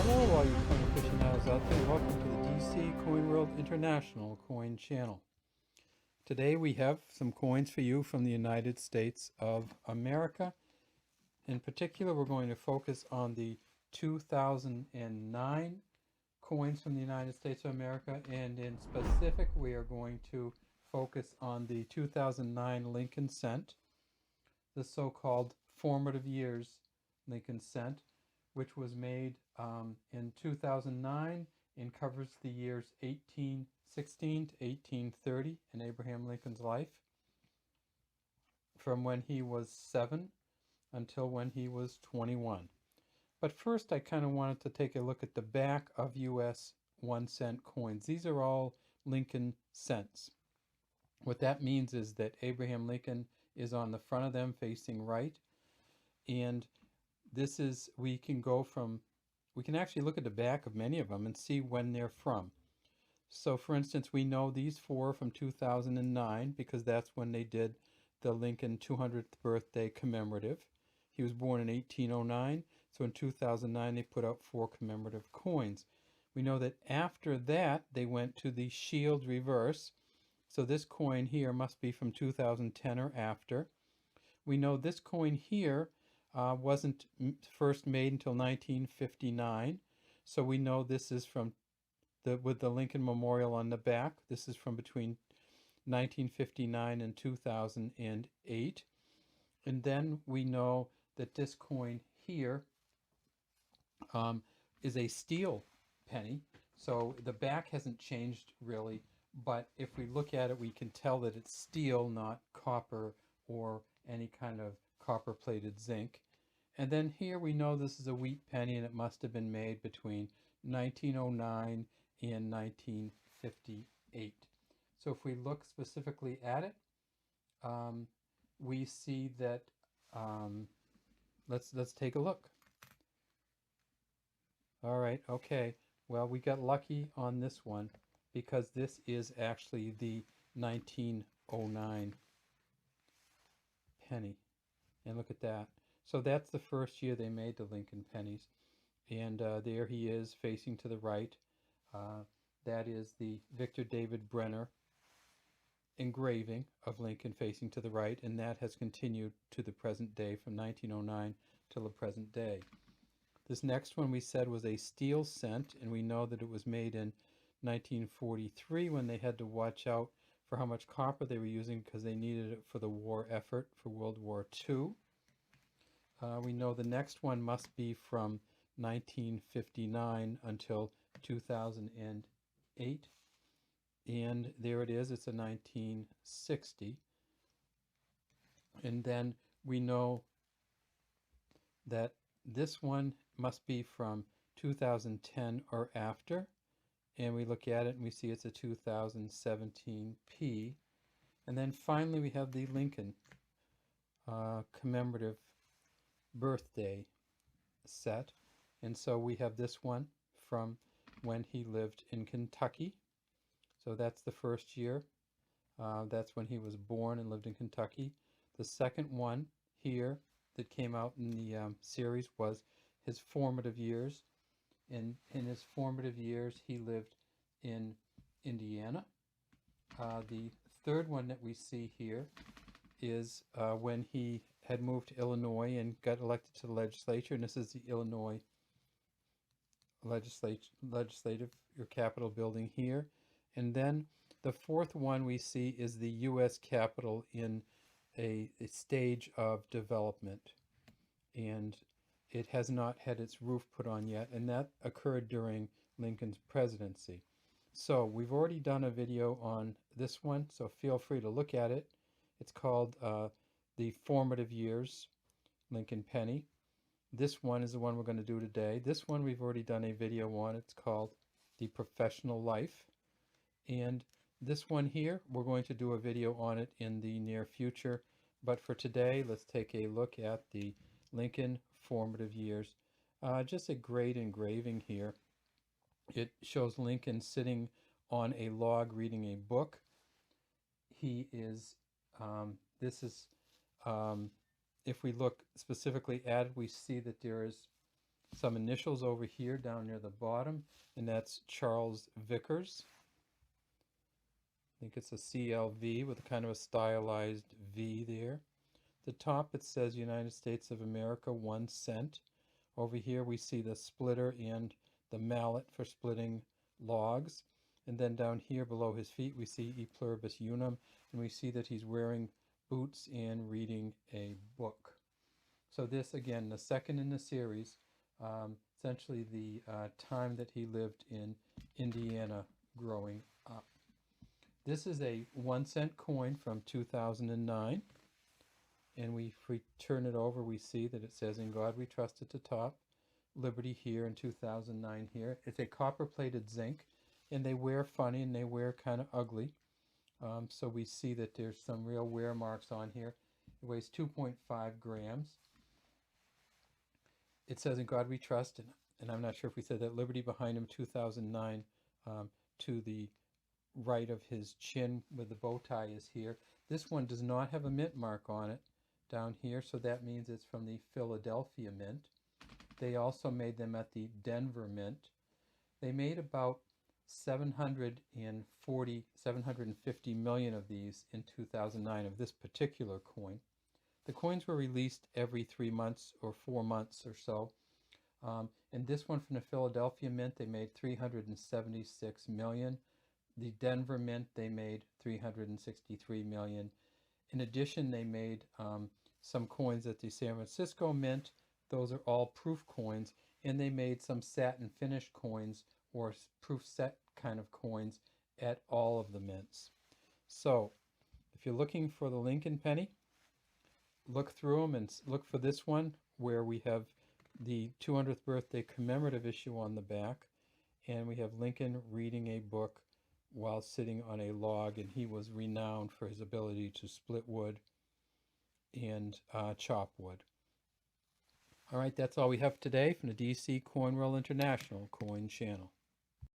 Hello, all you coin aficionados out there. Welcome to the DC Coin World International Coin Channel. Today we have some coins for you from the United States of America. In particular, we're going to focus on the 2009 coins from the United States of America, and in specific, we are going to focus on the 2009 Lincoln Cent, the so-called formative years Lincoln Cent, which was made in 2009 and covers the years 1816 to 1830 in Abraham Lincoln's life, from when he was 7 until when he was 21. But first, I kind of wanted to take a look at the back of US 1-cent coins. These are all Lincoln cents. What that means is that Abraham Lincoln is on the front of them facing right, and this is, we can actually look at the back of many of them and see when they're from. So for instance, we know these four from 2009 because that's when they did the Lincoln 200th birthday commemorative. He was born in 1809, so in 2009 they put out 4 commemorative coins. We know that after that they went to the shield reverse, so this coin here must be from 2010 or after. We know this coin here wasn't first made until 1959, so we know this is from with the Lincoln Memorial on the back. This is from between 1959 and 2008. And then we know that this coin here is a steel penny, so the back hasn't changed really, but if we look at it, we can tell that it's steel, not copper or any kind of copper-plated zinc. And then here we know this is a wheat penny, and it must have been made between 1909 and 1958. So if we look specifically at it, we see that, let's take a look. All right, okay. Well, we got lucky on this one because this is actually the 1909 penny. And look at that. So that's the first year they made the Lincoln pennies. And there he is facing to the right. That is the Victor David Brenner engraving of Lincoln facing to the right, and that has continued to the present day from 1909 till the present day. This next one we said was a steel cent, and we know that it was made in 1943 when they had to watch out for how much copper they were using because they needed it for the war effort for World War II. We know the next one must be from 1959 until 2008. And there it is, it's a 1960. And then we know that this one must be from 2010 or after. And we look at it and we see it's a 2017P. And then finally we have the Lincoln commemorative birthday set. And so we have this one from when he lived in Kentucky. So that's the first year. That's when he was born and lived in Kentucky. The second one here that came out in the series was his formative years. In his formative years, he lived in Indiana. The third one that we see here is when he had moved to Illinois and got elected to the legislature, and this is the Illinois legislative or Capitol building here. And then the fourth one we see is the U.S. Capitol in a stage of development, and it has not had its roof put on yet, and that occurred during Lincoln's presidency. So we've already done a video on this one, so feel free to look at it. It's called the Formative Years Lincoln Penny. This one is the one we're going to do today. This one we've already done a video on. It's called The Professional Life. And this one here, we're going to do a video on it in the near future. But for today, let's take a look at the Lincoln Formative Years. Just a great engraving here. It shows Lincoln sitting on a log reading a book. He is, this is, if we look specifically at it, we see that there is some initials over here down near the bottom, and that's Charles Vickers. I think it's a CLV with a kind of a stylized V there. The top it says United States of America 1 cent. Over here we see the splitter and the mallet for splitting logs. And then down here below his feet we see E pluribus unum, and we see that he's wearing boots and reading a book. So this, again, the second in the series, essentially the time that he lived in Indiana growing up. This is a 1 cent coin from 2009. And if we turn it over, we see that it says, "In God We Trust" at the top, Liberty here in 2009 here. It's a copper-plated zinc, and they wear funny and they wear kind of ugly. So we see that there's some real wear marks on here. It weighs 2.5 grams. It says, "In God We Trust," and I'm not sure if we said that, Liberty behind him 2009 to the right of his chin with the bow tie is here. This one does not have a mint mark on it down here, so that means it's from the Philadelphia Mint. They also made them at the Denver Mint. They made about 750 million of these in 2009 of this particular coin. The coins were released every 3 months or 4 months or so. And this one from the Philadelphia Mint, they made 376 million. The Denver Mint, they made 363 million. In addition, they made some coins at the San Francisco Mint. Those are all proof coins, and they made some satin finish coins or proof set kind of coins at all of the mints. So if you're looking for the Lincoln penny, look through them and look for this one where we have the 200th birthday commemorative issue on the back, and we have Lincoln reading a book while sitting on a log, and he was renowned for his ability to split wood and chop wood. All right, that's all we have today from the DC Coin World International Coin Channel.